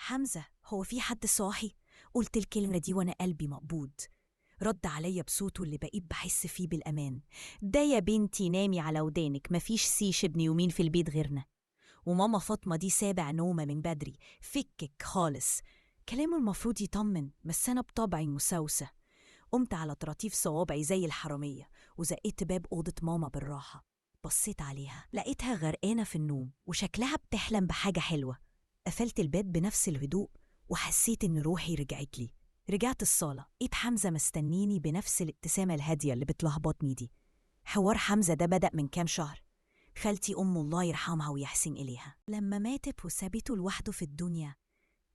حمزة، هو في حد صاحي؟ قلت الكلمة دي وأنا قلبي مقبوض. رد عليا بصوته اللي بقيت بحس فيه بالأمان. ده يا بنتي نامي على ودانك، مفيش سيش ابن يومين في البيت غيرنا، وماما فاطمة دي سابع نومة من بدري، فكك خالص. كلامه المفروض يطمن، بس أنا بطبعي مسوسة. قمت على طراطيف صوابعي زي الحرامية وزقيت باب أوضة ماما بالراحة. بصيت عليها لقيتها غرقانة في النوم وشكلها بتحلم بحاجة حلوة. قفلت الباب بنفس الهدوء وحسيت إن روحي رجعت لي. رجعت الصالة، لقيت حمزة مستنيني بنفس الابتسامة الهادية اللي بتلخبطني دي. حوار حمزة ده بدأ من كام شهر. خالتي الله يرحمها ويحسن إليها لما ماتت وسابته لوحده في الدنيا،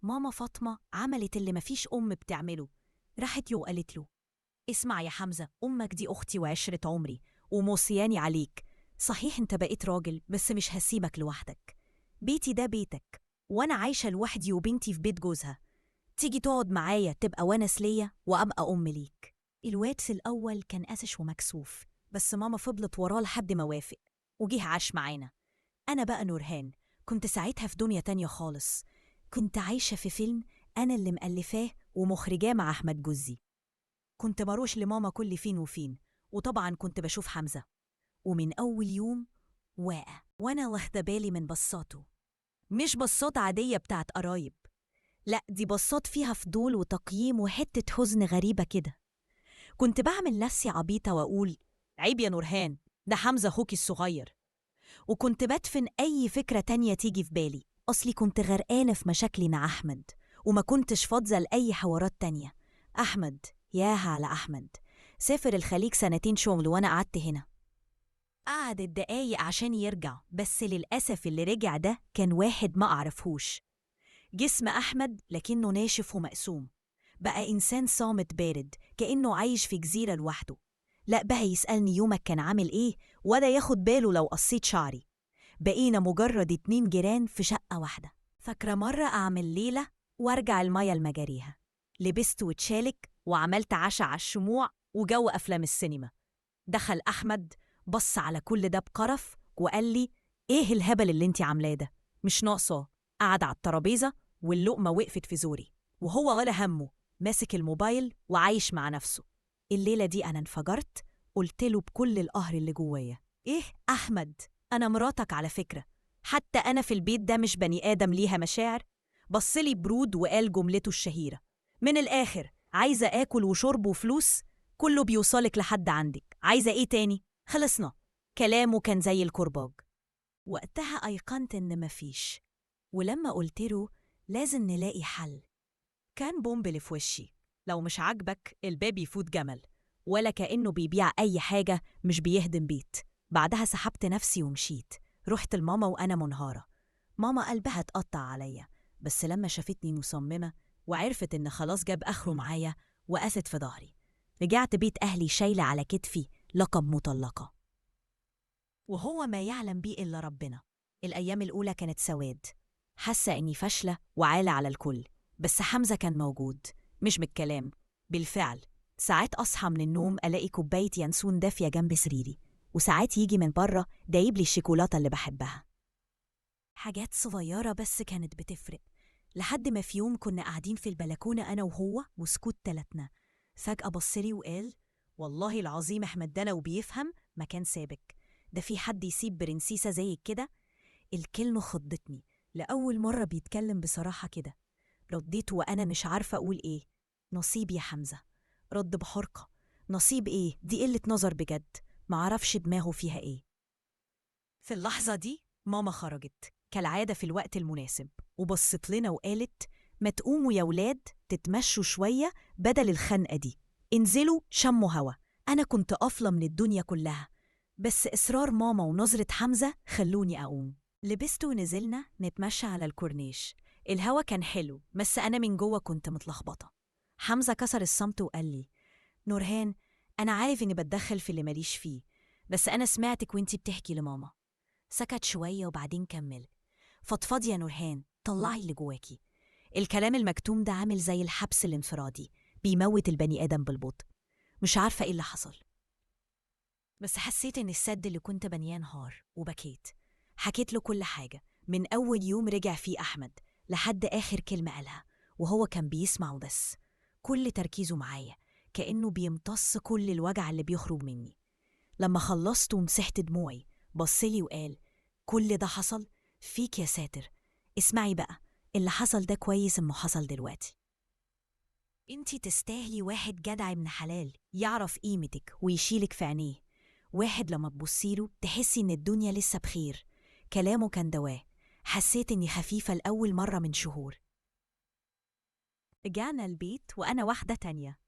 ماما فاطمة عملت اللي مفيش بتعمله. راحت له وقالت له: اسمع يا حمزة، أمك دي أختي وعشرة عمري وموصياني عليك. صحيح أنت بقيت راجل، بس مش هسيبك لوحدك. بيتي ده بيتك، وأنا عايشة لوحدي وبنتي في بيت جوزها. تيجي تقعد معايا تبقى ونس ليا وأبقى أم ليك. الواد في الأول كان قاسش ومكسوف، بس ماما فضلت وراه لحد ما وافق وجيه عاش معانا. أنا بقى نورهان كنت ساعتها في دنيا تانية خالص. كنت عايشة في فيلم أنا اللي مألفاه ومخرجاه مع أحمد جوزي. كنت بروح لماما كل فين وفين، وطبعا كنت بشوف حمزة، ومن أول يوم واقع وأنا واخدة بالي من بصاته. مش بصات عادية بتاعت قرايب، لأ، دي بصات فيها فضول وتقييم وحتة حزن غريبة كده. كنت بعمل نفسي عبيطة وأقول: عيب يا نورهان، ده حمزة أخوكي الصغير. وكنت بدفن أي فكرة تانية تيجي في بالي، أصلي كنت غرقانة في مشاكلي مع أحمد وما كنتش فاضية لأي حوارات تانية. أحمد، ياها على أحمد، سافر الخليج 2 شغل وأنا قعدت هنا. قعد الدقايق عشان يرجع، بس للأسف اللي رجع ده كان واحد ما أعرفهوش. جسم أحمد لكنه ناشف ومقسوم، بقى إنسان صامت بارد كأنه عايش في جزيرة لوحده. لا بقى يسألني يومك كان عامل إيه، ولا ياخد باله لو قصيت شعري. بقينا مجرد 2 جيران في شقة واحدة. فاكرة مرة أعمل ليلة وارجع المية لمجاريها، لبست واتشالك وعملت عشاء على الشموع وجو أفلام السينما. دخل أحمد، بص على كل ده بقرف وقال لي: إيه الهبل اللي انتي عاملاه ده؟ مش ناقصة. قعد على الترابيزة واللقمة وقفت في زوري، وهو ولا همه ماسك الموبايل وعايش مع نفسه. الليلة دي أنا انفجرت، قلت له بكل القهر اللي جوايا: إيه أحمد، أنا مراتك على فكرة، حتى أنا في البيت ده مش بني آدم ليها مشاعر؟ بصلي برود وقال جملته الشهيرة: من الآخر، عايزة آكل وشرب وفلوس، كله بيوصلك لحد عندك، عايزة إيه تاني؟ خلصنا. كلامه كان زي الكرباج. وقتها أيقنت إن مفيش، ولما قلت له لازم نلاقي حل، كان بومبل في وشي: لو مش عاجبك الباب يفوت جمل، ولا كأنه بيبيع أي حاجة، مش بيهدم بيت. بعدها سحبت نفسي ومشيت، رحت لماما وأنا منهارة. ماما قلبها اتقطع عليا، بس لما شافتني مصممة وعرفت إن خلاص جاب آخره معايا وقست في ظهري. رجعت بيت أهلي شايلة على كتفي لقب مطلقة، وهو ما يعلم بيه إلا ربنا. الأيام الأولى كانت سواد، حاسة إني فاشلة وعالة على الكل، بس حمزة كان موجود، مش بالكلام، بالفعل. ساعات أصحى من النوم ألاقي كوباية ينسون دافية جنب سريري، وساعات يجي من بره دايب لي الشيكولاتة اللي بحبها. حاجات صغيرة بس كانت بتفرق. لحد ما في يوم كنا قاعدين في البلكونة أنا وهو وسكوت تلاتنا، فجأة بصلي وقال: والله العظيم أحمد ده لو بيفهم ما كان سابك، ده في حد يسيب برنسيسة زي كده؟ الكلمة خضتني، لأول مرة بيتكلم بصراحة كده. رديت وأنا مش عارفة أقول إيه: نصيب يا حمزة. رد بحرقة: نصيب إيه؟ دي قلة نظر بجد، معرفش دماغه فيها إيه. في اللحظة دي ماما خرجت كالعادة في الوقت المناسب، وبصت لنا وقالت: ما تقوموا يا ولاد تتمشوا شوية بدل الخنقة دي، انزلوا شموا هوا. أنا كنت قافلة من الدنيا كلها، بس إصرار ماما ونظرة حمزة خلوني أقوم. لبست ونزلنا نتمشى على الكورنيش. الهوا كان حلو، بس أنا من جوه كنت متلخبطة. حمزة كسر الصمت وقال لي: نورهان، أنا عارف إني بتدخل في اللي ماليش فيه، بس أنا سمعتك وإنتي بتحكي لماما. سكت شوية وبعدين كمل: فضفضي يا نورهان، طلعي اللي جواكي. الكلام المكتوم ده عامل زي الحبس الانفرادي، بيموت البني آدم بالبطء. مش عارفة إيه اللي حصل، بس حسيت إن السد اللي كنت بنياه انهار، وبكيت. حكيت له كل حاجة، من أول يوم رجع فيه أحمد، لحد آخر كلمة قالها، وهو كان بيسمع وبس، كل تركيزه معايا، كأنه بيمتص كل الوجع اللي بيخرج مني. لما خلصت ومسحت دموعي بصلي وقال: كل ده حصل فيك يا ساتر. اسمعي بقى، اللي حصل ده كويس إنه حصل دلوقتي. انتي تستاهلي واحد جدع ابن حلال يعرف قيمتك ويشيلك في عينيه، واحد لما تبصيله تحسي إن الدنيا لسه بخير. كلامه كان دواء. حسيت إني خفيفة لأول مرة من شهور. رجعنا البيت وأنا واحدة تانية.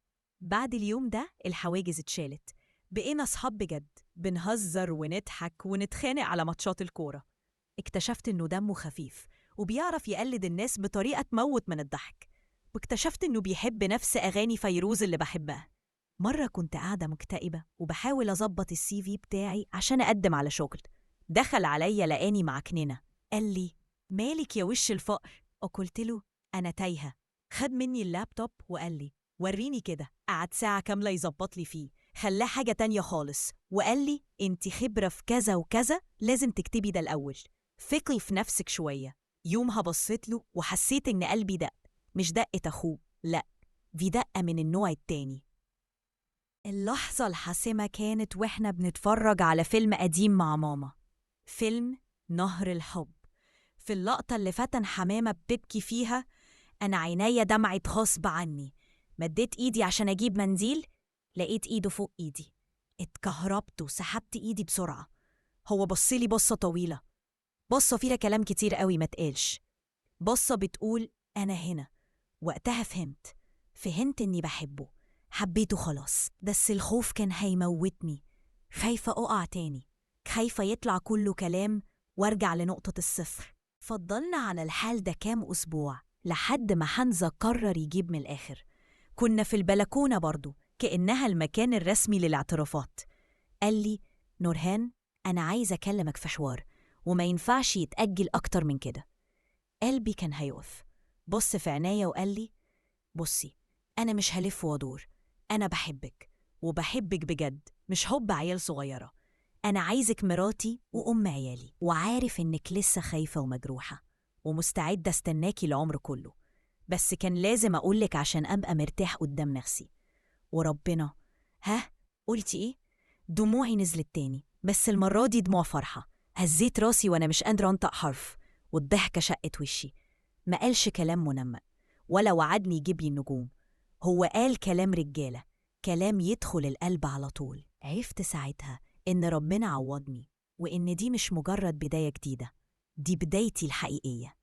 بعد اليوم ده الحواجز اتشالت، بقينا صحاب بجد، بنهزر ونضحك ونتخانق على ماتشات الكورة. اكتشفت إنه دمه خفيف وبيعرف يقلد الناس بطريقة تموت من الضحك، واكتشفت إنه بيحب نفس أغاني فيروز اللي بحبها. مرة كنت قاعدة مكتئبة وبحاول أظبط السي في بتاعي عشان أقدم على شغل. دخل عليا لقاني مع كنينة، قال لي: مالك يا وش الفقر؟ قلت له: أنا تايهة. خد مني اللابتوب وقال لي: وريني كده. قعد ساعة كاملة يظبط لي فيه، خلاه حاجة تانية خالص، وقال لي: انت خبرة في كذا وكذا، لازم تكتبي ده الأول، ثقي في نفسك شوية. يومها بصيت له وحسيت إن قلبي دق، مش دقة أخوه، لأ، دي دقة من النوع التاني. اللحظة الحاسمة كانت وإحنا بنتفرج على فيلم قديم مع ماما، فيلم نهر الحب. في اللقطة اللي فتن حمامة بتبكي فيها، أنا عينيا دمعت غصب عني. مديت إيدي عشان أجيب منديل، لقيت إيده فوق إيدي. اتكهربت وسحبت إيدي بسرعة. هو بصلي بصة طويلة، بصة فيها كلام كتير قوي ما تقالش، بصة بتقول: أنا هنا. وقتها فهمت إني بحبه، حبيته خلاص. بس الخوف كان هيموتني، خايفة أقع تاني، خايفة يطلع كله كلام وارجع لنقطة الصفر. فضلنا على الحال ده كام أسبوع لحد ما حمزة قرر يجيب من الآخر. كنا في البلكونة برضو، كأنها المكان الرسمي للاعترافات. قال لي: نورهان، أنا عايز أكلمك في حوار، وما ينفعش يتأجل أكتر من كده. قلبي كان هيقف. بص في عينيا وقال لي: بصي، أنا مش هلف وادور، أنا بحبك، وبحبك بجد، مش حب عيال صغيرة. أنا عايزك مراتي وأم عيالي، وعارف إنك لسه خايفة ومجروحة، ومستعدة استناكي العمر كله، بس كان لازم أقولك عشان أبقى مرتاح قدام نفسي. وربنا، ها، قلتي إيه؟ دموعي نزلت تاني، بس المرة دي دموع فرحة. هزيت راسي وأنا مش قادرة أنطق حرف، والضحكة شقت وشي. ما قالش كلام منمق، ولا وعدني يجيب لي النجوم. هو قال كلام رجالة، كلام يدخل القلب على طول. عرفت ساعتها إن ربنا عوضني، وإن دي مش مجرد بداية جديدة، دي بدايتي الحقيقية.